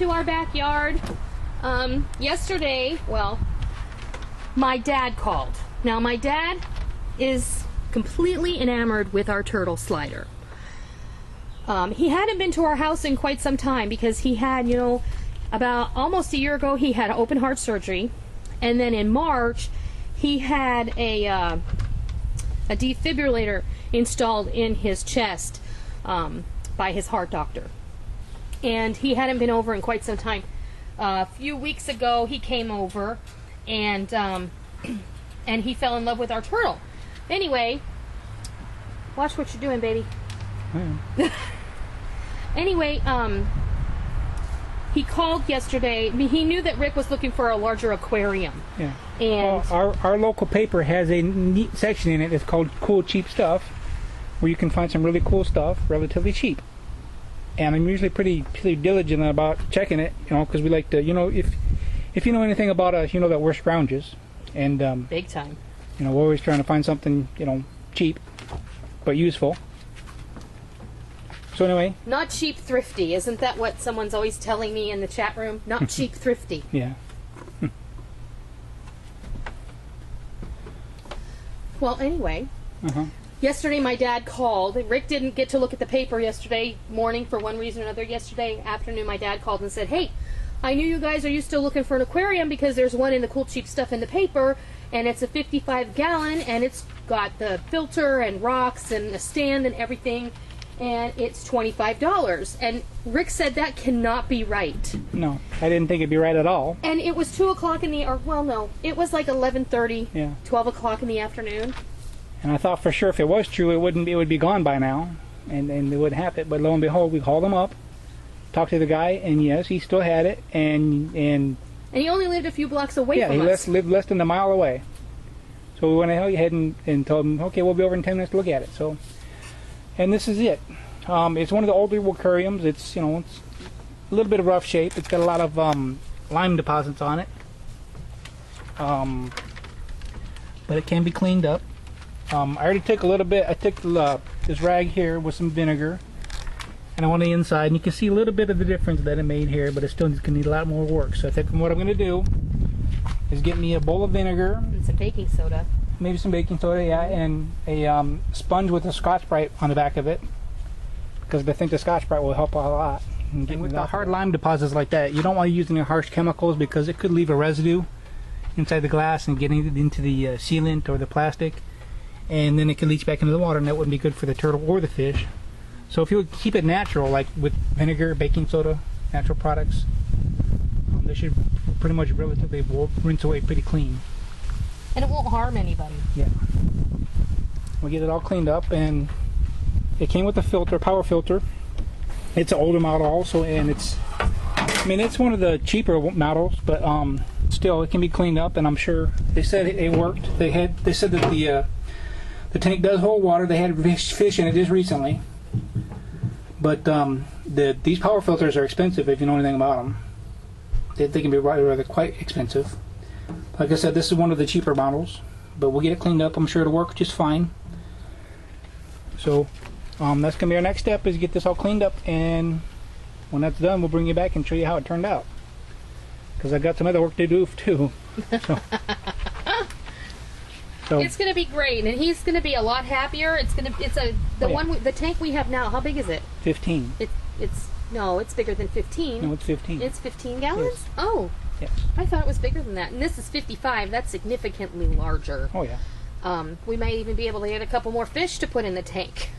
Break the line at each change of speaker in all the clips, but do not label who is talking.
into our backyard. Yesterday, well, my dad called. Now, my dad is completely enamored with our turtle slider. He hadn't been to our house in quite some time because he had, you know, about almost a year ago, he had open heart surgery. And then in March, he had a defibrillator installed in his chest by his heart doctor. And he hadn't been over in quite some time. A few weeks ago, he came over and and he fell in love with our turtle. Anyway, watch what you're doing, baby. Anyway, he called yesterday. I mean, he knew that Rick was looking for a larger aquarium.
Yeah.
And
well, our local paper has a neat section in it. It's called Cool Cheap Stuff, where you can find some really cool stuff relatively cheap. And I'm usually pretty diligent about checking it, you know, because we like to, you know, if you know anything about us, you know that we're scrounges, and
big time.
You know, we're always trying to find something, you know, cheap but useful. So anyway,
not cheap, thrifty. Isn't that what someone's always telling me in the chat room? Not cheap, thrifty.
Yeah.
Well, anyway, yesterday my dad called. Rick didn't get to look at the paper yesterday morning for one reason or another. Yesterday afternoon, my dad called and said, "Hey, I knew you guys are still looking for an aquarium because there's one in the Cool Cheap Stuff in the paper, and it's a 55-gallon, and it's got the filter and rocks and a stand and everything, and it's $25. And Rick said that cannot be right.
No, I didn't think it'd be right at all.
And it was 2 o'clock in the, or well, no, it was like 11:30,
yeah,
12 o'clock in the afternoon.
And I thought for sure if it was true, it would be gone by now, and they wouldn't have it. But lo and behold, we called him up, talked to the guy, and yes, he still had it, and
he only lived a few blocks away from us.
Yeah, he lived less than a mile away. So we went ahead and told him, okay, we'll be over in 10 minutes to look at it. So, and this is it. It's one of the older aquariums. It's, you know, it's a little bit of rough shape. It's got a lot of lime deposits on it. But it can be cleaned up. I already took a little bit. I took this rag here with some vinegar, and I went on the inside, and you can see a little bit of the difference that it made here, but it still going to need a lot more work. So I think what I'm going to do is get me a bowl of vinegar
and some baking soda.
Maybe some baking soda, yeah, and a sponge with a Scotch-Brite on the back of it, because I think the Scotch-Brite will help a lot. And with the hard lime deposits like that, you don't want to use any harsh chemicals because it could leave a residue inside the glass and getting it into the sealant or the plastic, and then it can leach back into the water, and that wouldn't be good for the turtle or the fish. So if you would keep it natural, like with vinegar, baking soda, natural products, they should pretty much relatively rinse away pretty clean.
And it won't harm anybody.
Yeah. We get it all cleaned up, and it came with a filter, power filter. It's an older model also, and it's one of the cheaper models, but still it can be cleaned up, and I'm sure they said it worked. They said that the tank does hold water. They had fish in it just recently, but these power filters are expensive if you know anything about them. They can be rather quite expensive. Like I said, this is one of the cheaper models, but we'll get it cleaned up. I'm sure it'll work just fine. So that's gonna be our next step, is get this all cleaned up, and when that's done, we'll bring you back and show you how it turned out, because I've got some other work to do too. So
it's gonna be great, and he's gonna be a lot happier. The tank we have now. How big is it?
15.
No, it's bigger than 15.
No, it's 15.
It's 15 gallons?
Yes.
Oh.
Yes.
I thought it was bigger than that. And this is 55. That's significantly larger.
Oh, yeah.
We might even be able to get a couple more fish to put in the tank.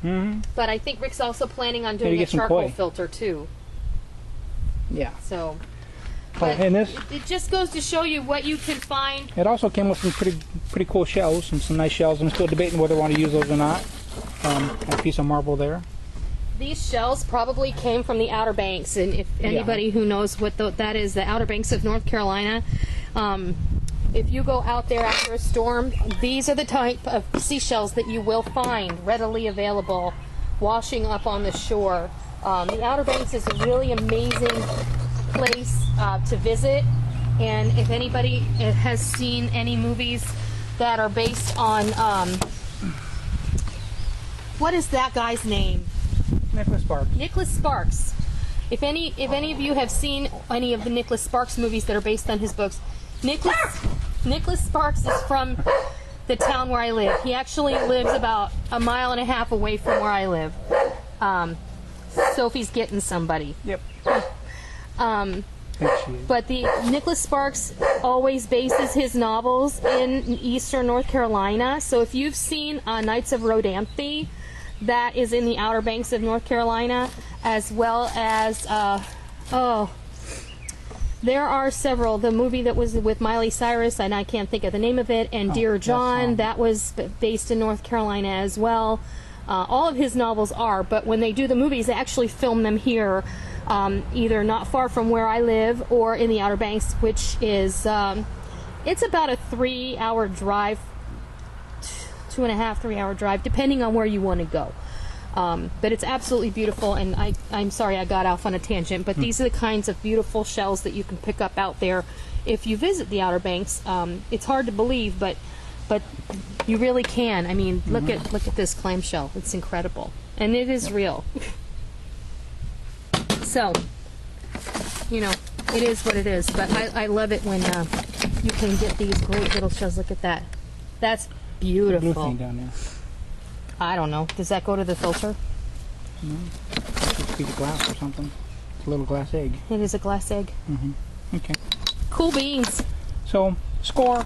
Mm-hmm.
But I think Rick's also planning on doing a charcoal filter, too.
Yeah.
So,
but and this,
it just goes to show you what you can find.
It also came with some pretty cool shells, and some nice shells. I'm still debating whether I want to use those or not. A piece of marble there.
These shells probably came from the Outer Banks, and if anybody who knows what that is, the Outer Banks of North Carolina, if you go out there after a storm, these are the type of seashells that you will find readily available washing up on the shore. The Outer Banks is a really amazing place to visit, and if anybody has seen any movies that are based on, what is that guy's name?
Nicholas Sparks.
Nicholas Sparks. If any of you have seen any of the Nicholas Sparks movies that are based on his books, Nicholas Sparks is from the town where I live. He actually lives about 1.5 miles away from where I live. Sophie's getting somebody.
Yep.
But the Nicholas Sparks always bases his novels in eastern North Carolina. So if you've seen Knights of Rodanthe, that is in the Outer Banks of North Carolina, as well as there are several. The movie that was with Miley Cyrus, and I can't think of the name of it, and Dear John, that was based in North Carolina as well. All of his novels are, but when they do the movies, they actually film them here, either not far from where I live or in the Outer Banks, which is, it's about a 3-hour drive, 2.5, 3-hour drive, depending on where you want to go. But it's absolutely beautiful, and I'm sorry I got off on a tangent, but these are the kinds of beautiful shells that you can pick up out there if you visit the Outer Banks. It's hard to believe, but you really can. I mean, look at this clamshell. It's incredible, and it is real. So, you know, it is what it is. But I love it when you can get these great little shells. Look at that. That's beautiful.
Blue thing down there.
I don't know. Does that go to the filter?
No. It's a piece of glass or something. It's a little glass egg.
It is a glass egg.
Okay.
Cool beans.
So, score.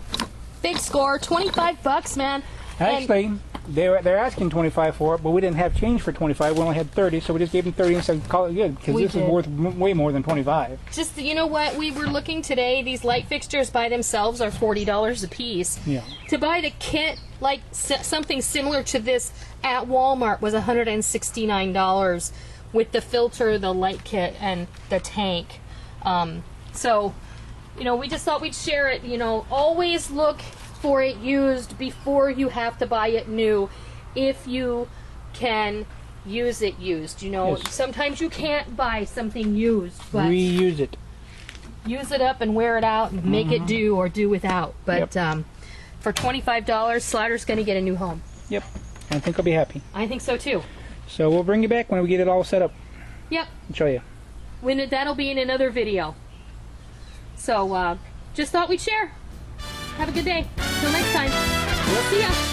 Big score. $25, man.
Actually, they're asking 25 for it, but we didn't have change for 25. We only had 30, so we just gave them 30 and said call it good, because this is worth way more than 25.
Just, you know what? We were looking today. These light fixtures by themselves are $40 a piece.
Yeah.
To buy the kit, like something similar to this at Walmart, was $169 with the filter, the light kit, and the tank. So, you know, we just thought we'd share it. You know, always look for it used before you have to buy it new, if you can use it used. You know, sometimes you can't buy something used, but
reuse it.
Use it up and wear it out and make it do or do without. But for $25, Slider's going to get a new home.
Yep. I think I'll be happy.
I think so too.
So we'll bring you back when we get it all set up.
Yep.
And show you.
That'll be in another video. So just thought we'd share. Have a good day. Till next time. We'll see ya.